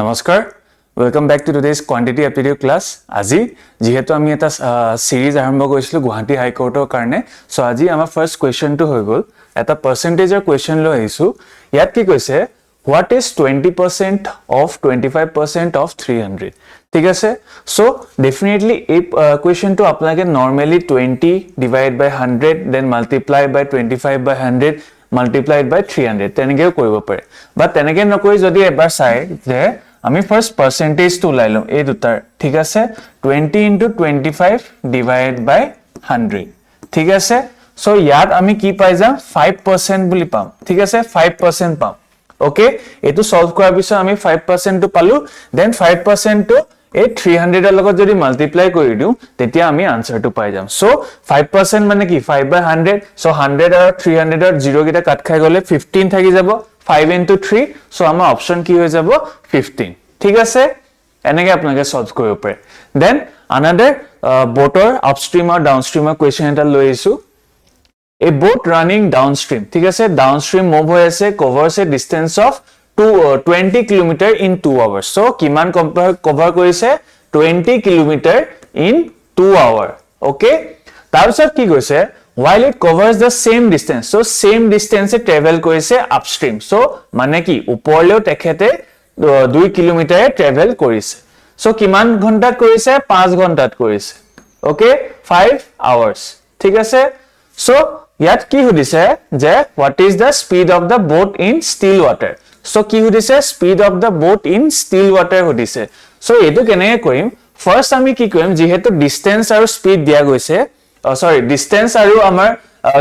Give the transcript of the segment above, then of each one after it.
নমস্কাৰ welcome back to today's quantity aptitude class আজি যেহেতু আমি এটা সিরিজ আৰম্ভ কৰিছিলো গুৱাহাটী হাই কোৰ্টৰ কাৰণে সো আজি আমাৰ ফাৰ্স্ট কোৱেশ্চনটো হৈ গল এটা পাৰ্সেন্টেজৰ কোৱেশ্চন লৈ আহিছো ইয়াত কি কৈছে what is 20% of 25% of 300 ঠিক আছে সো ডেফিনেটলি এই কোৱেশ্চনটো আপোনালোকে normally 20 divide by 100 then multiply by 25 by 100 multiplied by 300 তেনেকেও কৰিব পাৰে বা তেনেকে নকৰি যদি এবাৰ চাই যে আমি ফাৰ্স্ট পাৰ্সেন্টেজ টু লাইলম এই দুটাৰ ঠিক আছে 20 into 25 divided by 100 ঠিক আছে সো ইয়াত আমি কি পাই যাম 5% বুলি পাম ঠিক আছে 5% পাম ওকে এটো সলভ কৰাৰ পিছত আমি 5% টো পালো দেন 5% টো এই 300 এর লগত যদি মাল্টিপ্লাই কৰি দিও তেতিয়া আমি আনসারটো পাই যাম সো 5% মানে কি 5 by 100 সো 100 আর 300 এর 0 গিটা কাট খাই গলে 15 থাকি যাব 5 into 3 সো আমাৰ অপশন কি হৈ যাব 15 ঠিক আছে এনেকে আপোনালোকে সলভ কৰিব পাৰে then another boater upstream or downstream question এটা লৈ আইছো a boat running downstream ঠিক আছে downstream move হৈ আছে covers a distance of 20 kilometer in 2 hours so কিমান cover কৰিছে 20 kilometer in 2 hour okay তাৰপিছত কি কৈছে while it covers the same distance so same distance travel কৰিছে upstream so মানে কি ওপৰলৈও তেখেতে 2 কিলোমিটাৰ travel কৰিছে so কিমান ঘণ্টাত কৰিছে 5 ঘণ্টাত কৰিছে okay 5 hours ঠিক আছে so ইয়াত কি হদিছে যে what is the speed of the boat in still water so কি হদিছে speed of the boat in still water হদিছে so এটো কেনে কৰিম ফাৰ্স্ট আমি কি কৰিম যেহেতু ডিসটেন্স আৰু স্পিড দিয়া গৈছে সৰি ডিসটেন্স আৰু আমাৰ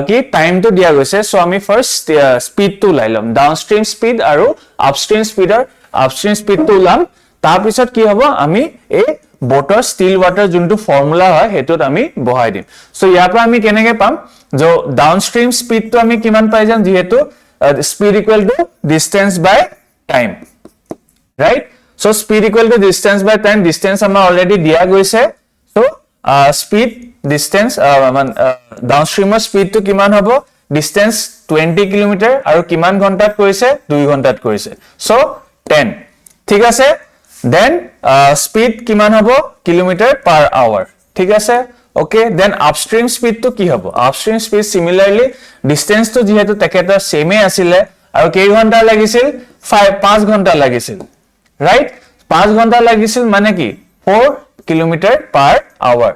কি টাইম তো দিয়া গৈছে সো আমি ফাৰ্স্ট স্পিড তো লাইলম ডাউনস্ট্ৰিম স্পিড আৰু আপস্ট্ৰিম স্পিড তো লাম তাৰ পিছত কি হ'ব আমি এই boater still water যোনটো ফৰ্মুলা হয় হেতুত আমি বহাই দিম সো ইয়াৰ পৰা আমি কেনেকে পাম যে ডাউনস্ট্রিম স্পিড তো আমি কিমান পাই যাম যেহেতু speed equal to distance by time right so speed equal to distance by time distance আমাৰ already দিয়া গৈছে so speed distance downstream speed to কিমান হ'ব distance 20 km আৰু কিমান ঘণ্টাত কৰিছে 2 ঘণ্টাত কৰিছে so 10 ঠিক আছে then speed কিমান হ'ব কিলোমিটাৰ per hour ঠিক আছে okay then upstream speed to কি হ'ব upstream speed similarly distance to যেহেতু তেখেত same আছিলে আৰু কেই ঘণ্টা লাগিছিল 5 ঘণ্টা লাগিছিল right 5 ঘণ্টা লাগিছিল মানে কি 4 kilometre per hour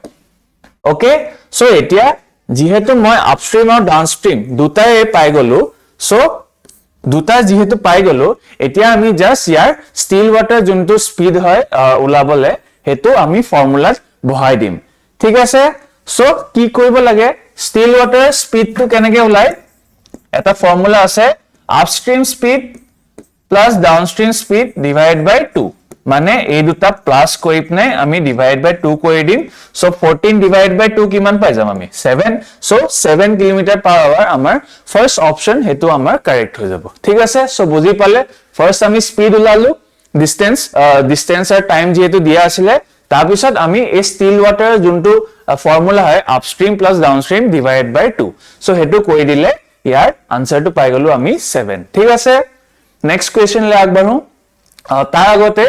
okay so এতিয়া যেহেতু মই upstream আৰু downstream দুটাই পাই গলো so দুটা যেহেতু পাই গলো এতিয়া আমি জাস্ট ইয়াৰ still water যোনটো স্পিড হয় উলাবলে হেতু আমি ফৰ্মুলাত বহাই দিম ঠিক আছে সো কি কৰিব লাগে still water speed to কেনেকে উলাই এটা ফৰ্মুলা আছে upstream speed plus downstream speed divided by 2 মানে এই দুটা প্লাস কৰি পনে আমি ডিভাইড বাই 2 কৰি দিম সো 14 ডিভাইড বাই 2 কিমান পাই যাম আমি 7 সো 7 কিলোমিটাৰ পাৰ আৱাৰ আমাৰ ফাৰ্স্ট অপশন হেতু আমাৰ কাৰেক্ট হৈ যাব ঠিক আছে সো বুজি পালে ফাৰ্স্ট আমি স্পিড উলালো ডিসটেন্স আৰু টাইম যেহেতু দিয়া আছিল তাৰ পিছত আমি এই স্টিল ওয়াটাৰ যোনটো ফৰ্মুলা হয় আপস্ট্ৰিম প্লাস ডাউনস্ট্ৰিম ডিভাইড বাই 2 সো হেতু কৰি দিলে ইয়াৰ আনসাৰটো পাই গলো আমি 7 ঠিক আছে নেক্সট কোৱেশ্চন লৈ আগবাঢ়ো তাৰ আগতে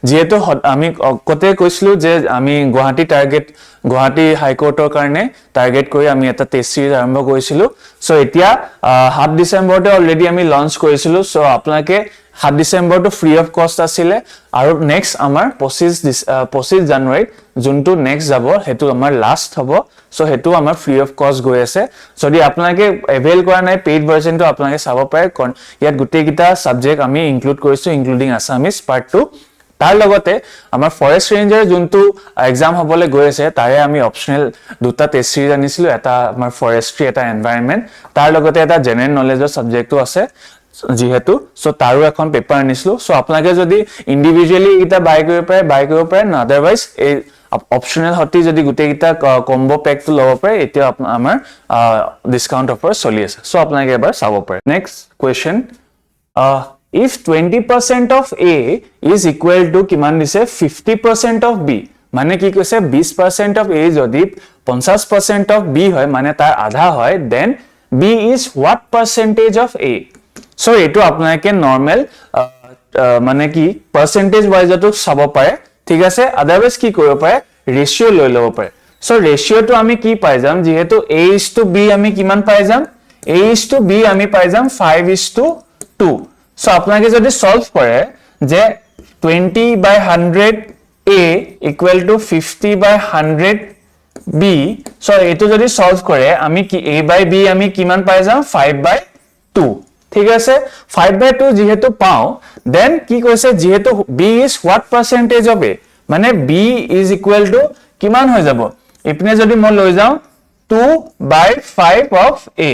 যেহেতু আমি কতে কৈছিলো যে আমি গুৱাহাটী হাই কোৰ্টৰ কাৰণে টাৰ্গেট কৰি আমি এটা টেষ্ট সিৰিজ আৰম্ভ কৰিছিলো সো এতিয়া 7 ডিসেম্বৰতে অলৰেডি আমি লঞ্চ কৰিছিলো সো আপোনালোকে 7 ডিসেম্বৰ টু ফ্ৰী অফ কষ্ট আছিল আৰু নেক্সট আমাৰ 25 জানুৱাৰী যোনটো নেক্সট যাব হেতু আমাৰ লাষ্ট হ'ব সো হেতু আমাৰ ফ্ৰী অফ কষ্ট গৈ আছে যদি আপোনালোকে এভেইল কৰা নাই পেইড ভাৰ্সনটো আপোনালোকে চাব পাৰে ইয়াত গুটেই কিটা সাবজেক্ট আমি ইনক্লুড কৰিছো ইনক্লুডিং আসামিজ পাৰ্ট 2 তাৰ লগতে আমাৰ ফৰেষ্ট ৰেঞ্জাৰ যোনটো এক্সাম হ'বলে গৈ আছে তাৰে আমি অপচনেল দুটা টেষ্ট সিৰিজ আনিছিলো এটা আমাৰ ফৰেষ্ট্ৰি এটা এনভায়ৰনমেন্ট তাৰ লগতে এটা জেনাৰেল নলেজৰ সাবজেক্টটো আছে যেহেতু সো তাৰো এখন পেপাৰ আনিছিলো সো আপোনালোকে যদি ইন্ডিভিজুয়ালি এটা বাই কৰিব পাৰে না আদাৰৱাইজ এই অপচনেল হতি যদি গুটেই কিটা কম্বো পেক তো লব পাৰে এতিয়া আমাৰ ডিসকাউন্ট অফাৰ চলি আছে সো আপোনালোকে এবাৰ চাব পাৰে next question if 20% of A is equal to কিমান দিছে 50% of B মানে কি কৈছে 20% of A যদি 50% of B হয় মানে তাৰ আধা হয় then B is what percentage of A so এটো আপোনালোকে নরমাল মানে কি পার্সেন্টেজ ওয়াইজটো চাব পাৰে ঠিক আছে আদাৰওয়াইজ কি কৰিব পাৰে ৰেশিও লৈ ল'ব পাৰে সো ৰেশিওটো আমি কি পাই যাম যেহেতু A:B আমি কিমান পাই যাম A:B আমি পাই যাম 5:2 সো আপোনাকে যদি সলভ কৰে যে 20/100 A equal to 50/100 B so এটো যদি সলভ কৰে আমি কি A/B আমি কিমান পাই যাম 5/2 ঠিক আছে 5/2 যেহেতু পাও then কি কৈছে যেহেতু B is what percentage of A মানে B is equal to কিমান হৈ যাব ইপনে যদি মই লৈ যাও 2/5 of A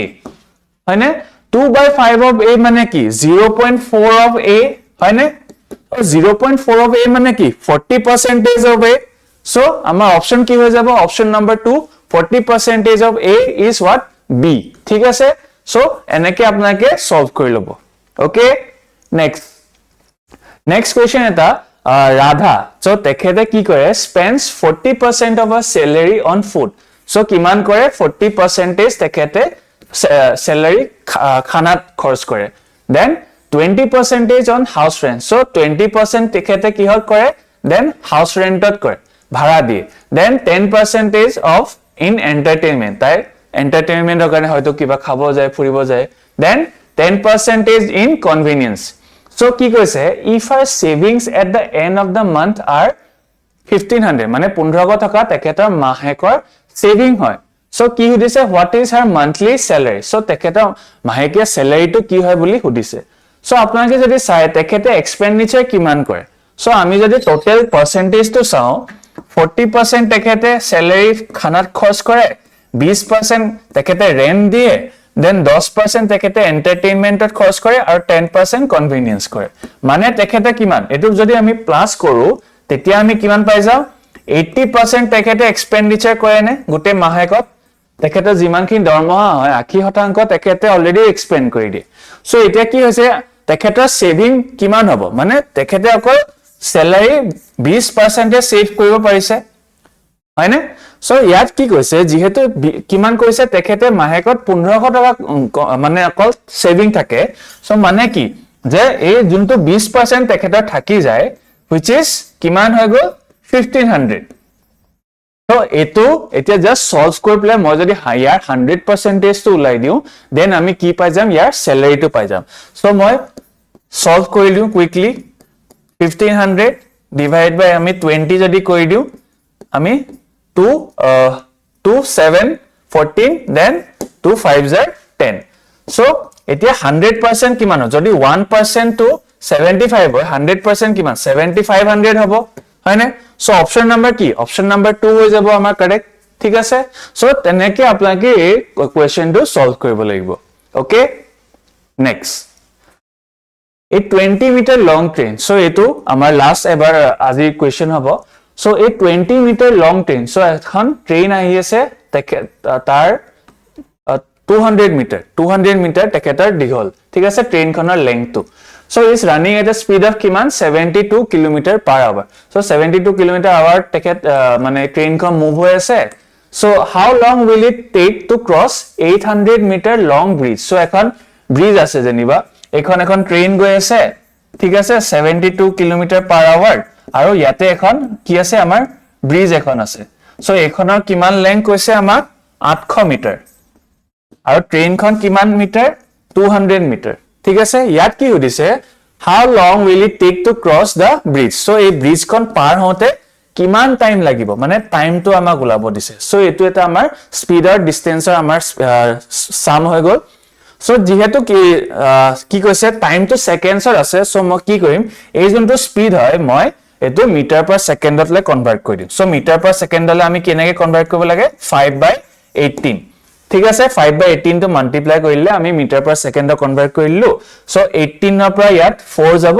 হয়নে 2/5 of A মানে কি 0.4 of A হয়নে 0.4 of A মানে কি 40% of A so আমাৰ অপশন কি হৈ যাব option number 2 40% of A is what B ঠিক আছে so এনেকে আপোনাকে সলভ কৰি লব ওকে নেক্সট কোৱেশ্চন এটা ৰাধা so তেখেতে কি কৰে spends 40% of her salary on food so কিমান কৰে 40% তেখেতে salary খানাত খৰচ কৰে then 20% on house rent so 20% তেখেতে কি হল কৰে then house rentত কৰে ভাড়া দিয়ে then 10% of in entertainment তাই entertainmentৰ কাৰণে হয়তো কিবা খাব যায় ফুৰিব যায় then 10% in convenience so কি কৈছে if her savings at the end of the month are 1500 মানে 1500 টকা তেখেতৰ মাহেকৰ সেভিং হয় so কি সুধিছে what is her monthly salary so তেখেতৰ মাহেকীয়া স্যালাৰিটো কি হয় বুলি সুধিছে so আপোনালোকে যদি চাই তেখেতে এক্সপেন্ডিচাৰ কিমান কৰে so আমি যদি টোটাল পাৰ্সেন্টেজটো চাও 40% তেখেতে স্যালাৰি খানাত খৰচ কৰে 20% তেখেতে ৰেন্ট দিয়ে then 10% তেখেতে এন্টাৰটেইনমেন্টত খৰচ কৰে আৰু 10% কনভেনিয়েন্স কৰে মানে তেখেতে কিমান এটো যদি আমি প্লাস কৰো তেতিয়া আমি কিমান পাই যাও 80% তেখেতে এক্সপেন্ডিচাৰ কৰে নে গোটে মাহেকত তেখেতে যিমানখিনি দৰমহা হয় 80% তেখেতে অলৰেডি এক্সপেন্ড কৰি দিয়ে সো এতিয়া কি হৈছে তেখেতৰ সেভিং কিমান হ'ব মানে তেখেতে অকল স্যালাৰি 20% সেভ কৰিব পাৰিছে হয়নে সো ইয়াত কি কৈছে যেহেতু কিমান কৈছে তেখেতে মাহেকত 1500 টকা মানে অকল সেভিং থাকে সো মানে কি যে এই যোনটো 20% তেখেতৰ থাকি যায় which is কিমান হৈ গল 1500 so এটো এতিয়া জাস্ট সলভ কৰি প্লে মই যদি হায়াৰ 100% টো উলাই দিও দেন আমি কি পাই যাম ইয়াৰ স্যালাৰিটো পাই যাম সো মই সলভ কৰি দিও কুইকলি 1500 ডিভাইড বাই আমি 20 যদি কৰি দিও আমি 2 7 14 then 2 5 10 so এতিয়া 100% কিমান হয় যদি 1% to 75 হয় 100% কিমান 7500 হ'ব হয়নে সো অপশন নাম্বার কি অপশন নাম্বার 2 হৈ যাব আমাৰ কাৰেক্ট ঠিক আছে সো তেনেকে আপোনাকে এই কোৱেশ্চনটো সলভ কৰিব লাগিব okay next a 20 meter long train so etu amar last ever আজি question hobo so a 20 meter long train so ekhon train ahi ase tar 200 meter teketar digol thik ase train khonor length tu so is running at a speed of kiman 72 km per hour so 72 km hour teket mane train khon move hoy ase so how long will it take to cross 800 meter long bridge so ekhon bridge ase jeniba এখন train গৈ আছে ঠিক আছে 72 kilometre per hour আৰু ইয়াতে এখন কি আছে আমাৰ ব্ৰিজ এখন আছে সো এখনৰ কিমান লেংথ কৈছে আমাক 800 মিটাৰ আৰু ট্ৰেইনখন কিমান মিটাৰ 200 মিটাৰ ঠিক আছে ইয়াত কি সুধিছে how long will it take to cross the bridge so এই ব্ৰিজখন পাৰ হওঁতে কিমান টাইম লাগিব মানে টাইমটো আমাক উলাব দিছে সো এটো এটা আমাৰ স্পিডৰ ডিসটেন্সৰ আমাৰ সাম হৈ গল so যেহেতু কি কৈছে টাইম টু সেকেন্ডছৰ আছে সো মই কি কৰিম এই যোনটো স্পিড হয় মই এটো মিটাৰ পাৰ সেকেন্ডত লে কনভাৰ্ট কৰি দিম সো মিটাৰ পাৰ সেকেন্ডলে আমি কেনেকে কনভাৰ্ট কৰিব লাগে 5/18 ঠিক আছে 5/18 টো মাল্টিপ্লাই কৰিলে আমি মিটাৰ পাৰ সেকেন্ডত কনভাৰ্ট কৰিলো সো 18 ৰ পৰা ইয়াত 4 যাব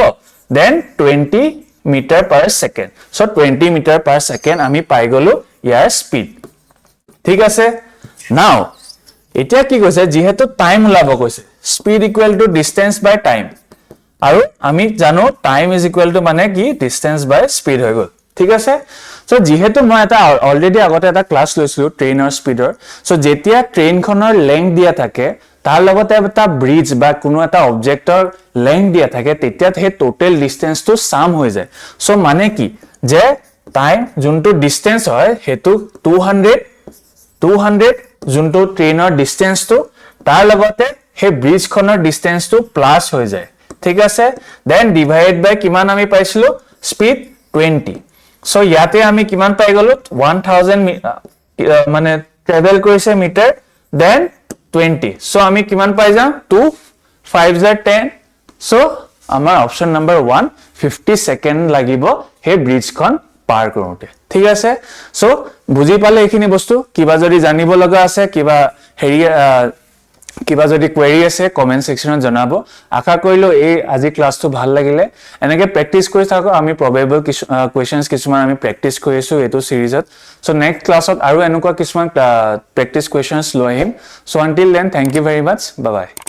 then 20 metre per second so 20 metre per second আমি পাই গলো ইয়াৰ স্পিড ঠিক আছে নাও এতিয়া কি কৈছে যেহেতু টাইম উলাব কৈছে speed equal to distance by time আৰু আমি জানো টাইম ইজ ইকুৱেল টু মানে কি ডিসটেন্স বাই স্পিড হৈ গল ঠিক আছে সো যেহেতু মই এটা অলৰেডি আগতে এটা ক্লাস লৈছিলো ট্ৰেইনৰ স্পিডৰ সো যেতিয়া ট্ৰেইনখনৰ লেংথ দিয়া থাকে তাৰ লগতে এটা ব্ৰিজ বা কোনো এটা অবজেক্টৰ লেংথ দিয়া থাকে তেতিয়া সেই টোটেল ডিসটেন্সটো সাম হৈ যায় সো মানে কি যে টাইম যোনটো ডিসটেন্স হয় হেতু 200 যোনটো ট্ৰেইনৰ ডিসটেন্সটো তাৰ লগতে হে ব্ৰিজ খনৰ ডিসটেন্সটো প্লাস হৈ যায় ঠিক আছে দেন ডিভাইড বাই কিমান আমি পাইছিলো স্পিড 20 সো ইয়াতে আমি কিমান পাই গলো 1000 মানে ট্ৰেভেল কৰিছে মিটাৰ দেন 20 সো আমি কিমান পাই যাম 2 5 10 সো আমাৰ অপচন নম্বৰ 1 50 সেকেন্ড লাগিব হে ব্ৰিজখন পাৰ কৰোতে ঠিক আছে সো বুজি পালে এইখিনি বস্তু কিবা যদি জানিব লগা আছে কিবা হেৰি কিবা যদি কোৱেৰি আছে কমেন্ট সেকশনত জনাব আশা কৰিলো এই আজি ক্লাসটো ভাল লাগিলে এনেকে প্ৰেক্টিস কৰি থাকো আমি প্ৰবেবল কোৱেশ্চনস কিছুমান আমি প্ৰেক্টিস কৰিছো এটো সিৰিজত সো নেক্সট ক্লাসত আৰু এনেকুৱা কিছুমান প্ৰেক্টিস কোৱেশ্চনস লৈ আহিম so until then thank you very much bye by